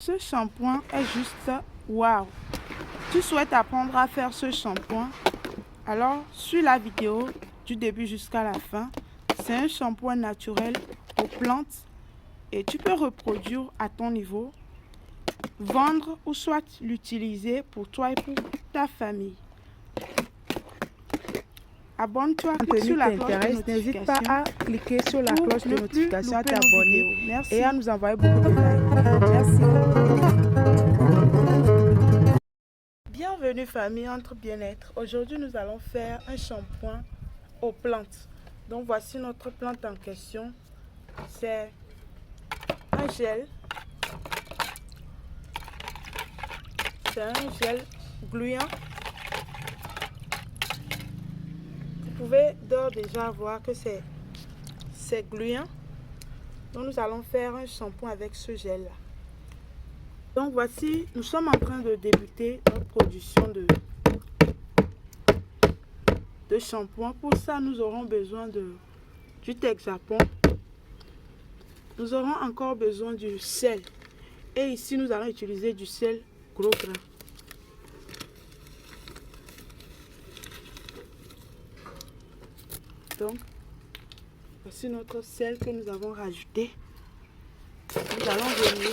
Ce shampoing est juste waouh! Tu souhaites apprendre à faire ce shampoing? Alors, suis la vidéo du début jusqu'à la fin. C'est un shampoing naturel aux plantes et tu peux reproduire à ton niveau, vendre ou soit l'utiliser pour toi et pour ta famille. Abonne-toi, clique sur la cloche de notification. N'hésite pas à cliquer sur la cloche de notification, à t'abonner Merci. et à nous envoyer beaucoup de likes. Merci. Bienvenue famille entre bien-être. Aujourd'hui nous allons faire un shampoing aux plantes. Donc voici notre plante en question. C'est un gel. C'est un gel gluant. Vous pouvez d'ores déjà voir que c'est gluant. Donc nous allons faire un shampoing avec ce gel là. Donc voici, nous sommes en train de débuter notre production de shampoing. Pour ça, nous aurons besoin du Texapon. Nous aurons encore besoin du sel. Et ici, nous allons utiliser du sel gros grain. Donc, voici notre sel que nous avons rajouté. Nous allons venir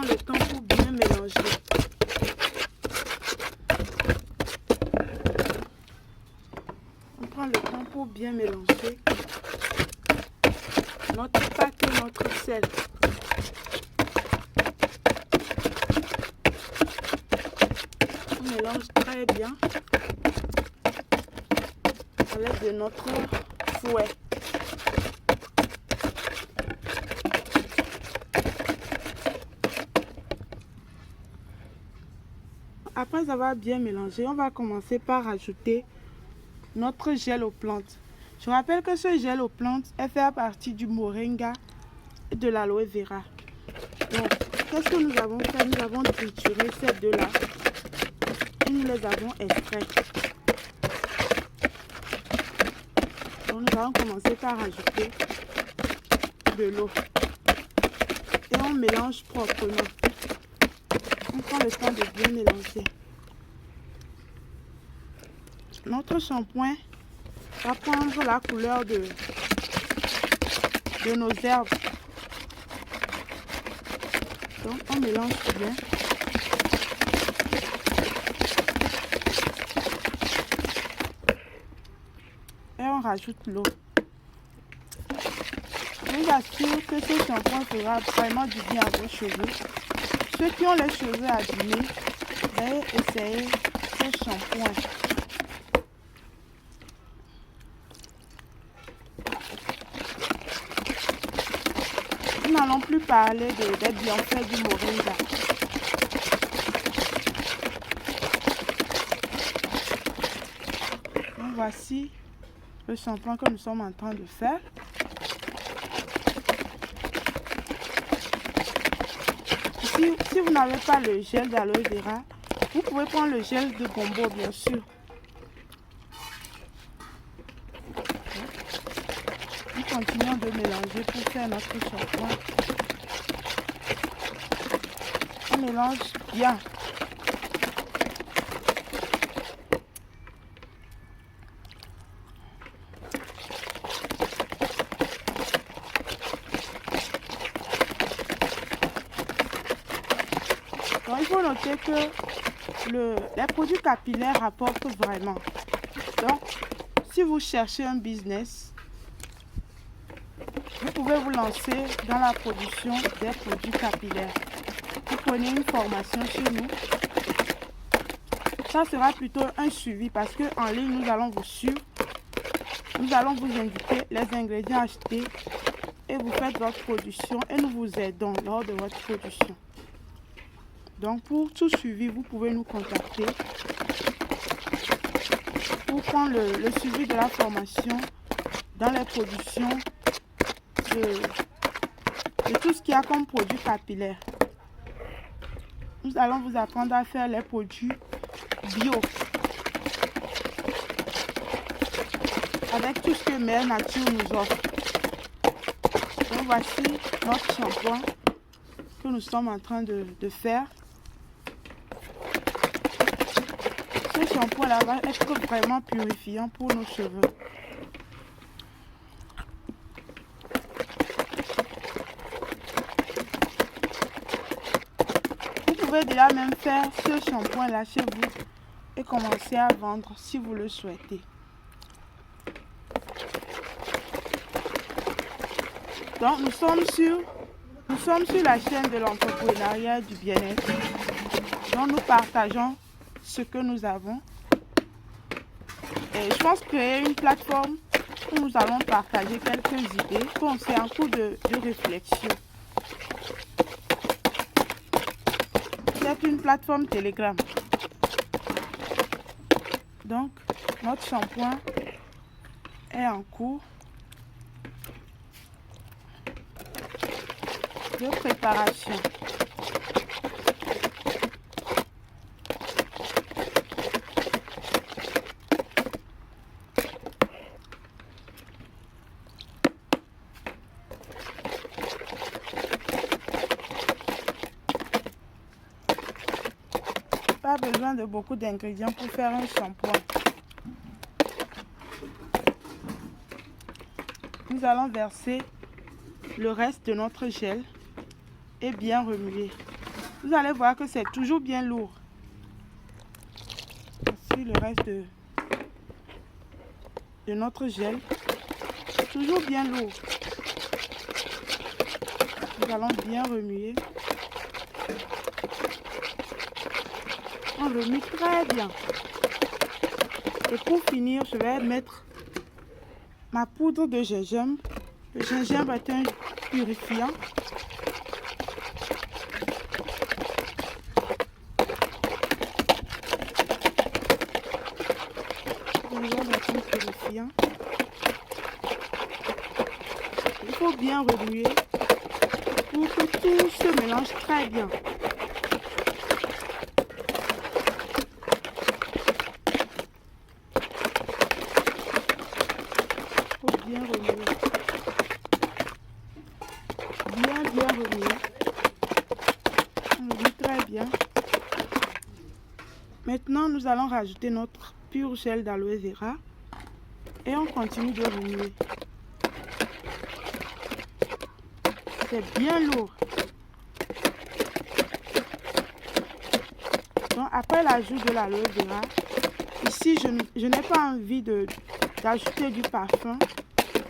le temps pour bien mélanger. On prend le temps pour bien mélanger notre pâte et notre sel. On mélange très bien à l'aide de notre fouet. Après avoir bien mélangé, on va commencer par ajouter notre gel aux plantes. Je rappelle que ce gel aux plantes est fait à partir du moringa et de l'aloe vera. Donc, qu'est-ce que nous avons fait? Nous avons trituré ces deux-là et nous les avons extraits. Donc, nous allons commencer par ajouter de l'eau et on mélange proprement. On prend le temps de bien mélanger. Notre shampoing va prendre la couleur de nos herbes. Donc on mélange bien. Et on rajoute l'eau. Je vous assure que ce shampoing fera vraiment du bien à vos cheveux. Ceux qui ont les cheveux abîmés, veuillez essayer ce shampoing. Nous n'allons plus parler des bienfaits du moringa. Donc voici le shampoing que nous sommes en train de faire. Si vous n'avez pas le gel d'aloe vera, vous pouvez prendre le gel de gombo, bien sûr. Nous continuons de mélanger pour faire notre shampoing. On mélange bien. Donc, il faut noter que les produits capillaires rapportent vraiment. Donc, si vous cherchez un business, vous pouvez vous lancer dans la production des produits capillaires. Vous prenez une formation chez nous. Ça sera plutôt un suivi parce qu'en ligne, nous allons vous suivre. Nous allons vous indiquer les ingrédients achetés et vous faites votre production et nous vous aidons lors de votre production. Donc pour tout suivi, vous pouvez nous contacter pour prendre le suivi de la formation dans les productions de tout ce qu'il y a comme produit capillaire. nous allons vous apprendre à faire les produits bio. Avec tout ce que Mère Nature nous offre. Donc voici notre shampoing que nous sommes en train de faire. Ce shampoing-là va être vraiment purifiant pour nos cheveux. Vous pouvez déjà même faire ce shampoing-là chez vous et commencer à vendre si vous le souhaitez. Donc nous sommes sur la chaîne de l'entrepreneuriat du bien-être. Donc nous partageons ce que nous avons. Et je pense créer une plateforme où nous allons partager quelques idées. Bon, c'est un coup de réflexion. C'est une plateforme Telegram. Donc notre shampoing est en cours de préparation. Pas besoin de beaucoup d'ingrédients pour faire un shampoing. Nous allons verser le reste de notre gel et bien remuer. Vous allez voir que c'est toujours bien lourd. Voici le reste de notre gel. Toujours bien lourd. Nous allons bien remuer. On remue très bien. Et pour finir, je vais mettre ma poudre de gingembre. Le gingembre est un purifiant. Il faut bien remuer pour que tout se mélange très bien. Il faut bien remuer. Bien remuer. On remue très bien. Maintenant, nous allons rajouter notre pur gel d'aloe vera. Et on continue de remuer. C'est bien lourd. Donc après l'ajout de l'aloe vera, ici je n'ai pas envie d'ajouter du parfum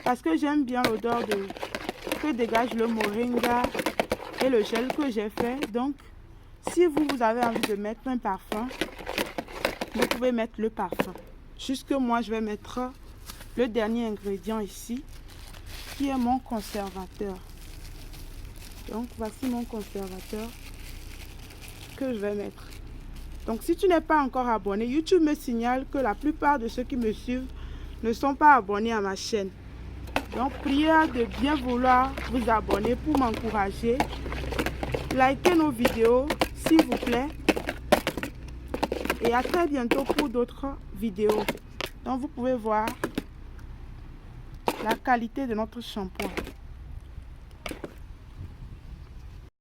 parce que j'aime bien l'odeur que dégage le moringa et le gel que j'ai fait. Donc si vous avez envie de mettre un parfum, vous pouvez mettre le parfum. Jusque moi je vais mettre le dernier ingrédient ici, qui est mon conservateur. Donc voici mon conservateur que je vais mettre. Donc si tu n'es pas encore abonné, YouTube me signale que la plupart de ceux qui me suivent ne sont pas abonnés à ma chaîne. Donc priez de bien vouloir vous abonner pour m'encourager. Likez nos vidéos s'il vous plaît. Et à très bientôt pour d'autres vidéos. Donc vous pouvez voir la qualité de notre shampoing.